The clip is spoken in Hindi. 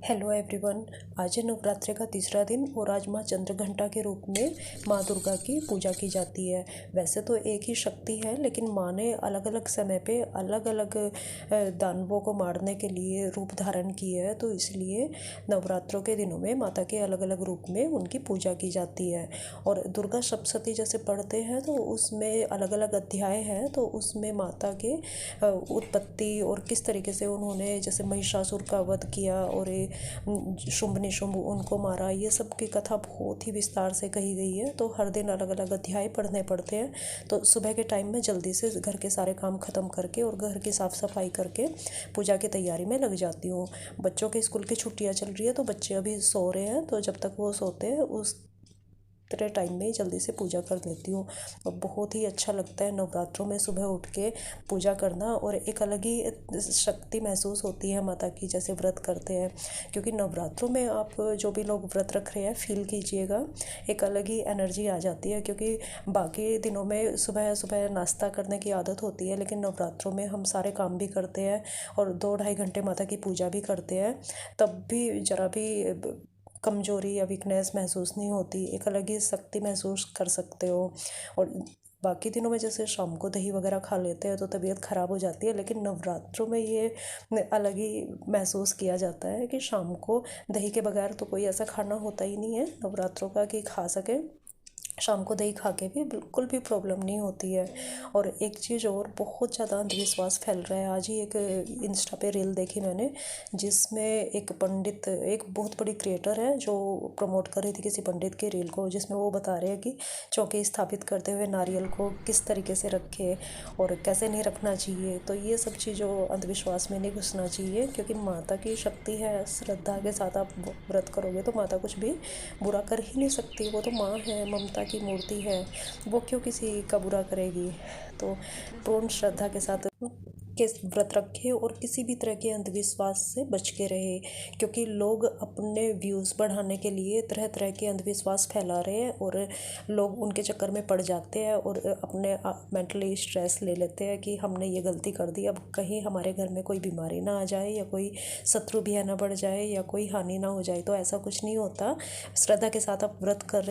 Hello everyone. आज है नवरात्रि का तीसरा दिन और आज माँ चंद्रघंटा के रूप में माँ दुर्गा की पूजा की जाती है। वैसे तो एक ही शक्ति है, लेकिन माँ ने अलग अलग समय पे अलग अलग दानवों को मारने के लिए रूप धारण किया है, तो इसलिए नवरात्रों के दिनों में माता के अलग अलग रूप में उनकी पूजा की जाती है। और दुर्गा सप्तशती जैसे पढ़ते हैं तो उसमें अलग अलग अध्याय हैं, तो उसमें माता के उत्पत्ति और किस तरीके से उन्होंने जैसे महिषासुर का वध किया और शुंभ निशुंभ उनको मारा, ये सब की कथा बहुत ही विस्तार से कही गई है। तो हर दिन अलग अलग अध्याय पढ़ने पड़ते हैं। तो सुबह के टाइम में जल्दी से घर के सारे काम ख़त्म करके और घर की साफ़ सफाई करके पूजा की तैयारी में लग जाती हूँ। बच्चों के स्कूल की छुट्टियाँ चल रही है, तो बच्चे अभी सो रहे हैं, तो जब तक वो सोते हैं उस तरह टाइम में जल्दी से पूजा कर लेती हूँ। और बहुत ही अच्छा लगता है नवरात्रों में सुबह उठ के पूजा करना, और एक अलग ही शक्ति महसूस होती है माता की जैसे व्रत करते हैं। क्योंकि नवरात्रों में आप जो भी लोग व्रत रख रहे हैं फील कीजिएगा, एक अलग ही एनर्जी आ जाती है। क्योंकि बाकी दिनों में सुबह सुबह नाश्ता करने की आदत होती है, लेकिन नवरात्रों में हम सारे काम भी करते हैं और 2-2.5 घंटे माता की पूजा भी करते हैं, तब भी ज़रा भी कमजोरी या वीकनेस महसूस नहीं होती। एक अलग ही शक्ति महसूस कर सकते हो। और बाकी दिनों में जैसे शाम को दही वगैरह खा लेते हैं तो तबीयत ख़राब हो जाती है, लेकिन नवरात्रों में ये अलग ही महसूस किया जाता है कि शाम को दही के बगैर तो कोई ऐसा खाना होता ही नहीं है नवरात्रों का कि खा सके। शाम को दही खा के भी बिल्कुल भी प्रॉब्लम नहीं होती है। और एक चीज़ और, बहुत ज़्यादा अंधविश्वास फैल रहा है। आज ही एक इंस्टा पे रील देखी मैंने, जिसमें एक पंडित, एक बहुत बड़ी क्रिएटर है जो प्रमोट कर रही थी किसी पंडित की रील को, जिसमें वो बता रहे हैं कि चौकी स्थापित करते हुए नारियल को किस तरीके से रखे और कैसे नहीं रखना चाहिए। तो ये सब चीज़ों अंधविश्वास में नहीं घुसना चाहिए, क्योंकि माता की शक्ति है। श्रद्धा के साथ आप व्रत करोगे तो माता कुछ भी बुरा कर ही नहीं सकती। वो तो माँ है, ममता की मूर्ति है, वो क्यों किसी का बुरा करेगी। तो पूर्ण श्रद्धा के साथ के व्रत रखे और किसी भी तरह के अंधविश्वास से बच के रहे। क्योंकि लोग अपने व्यूज़ बढ़ाने के लिए तरह तरह के अंधविश्वास फैला रहे हैं और लोग उनके चक्कर में पड़ जाते हैं और अपने मेंटली स्ट्रेस ले लेते हैं कि हमने ये गलती कर दी, अब कहीं हमारे घर में कोई बीमारी ना आ जाए या कोई शत्रु भी ना बढ़ जाए या कोई हानि ना हो जाए। तो ऐसा कुछ नहीं होता। श्रद्धा के साथ आप व्रत कर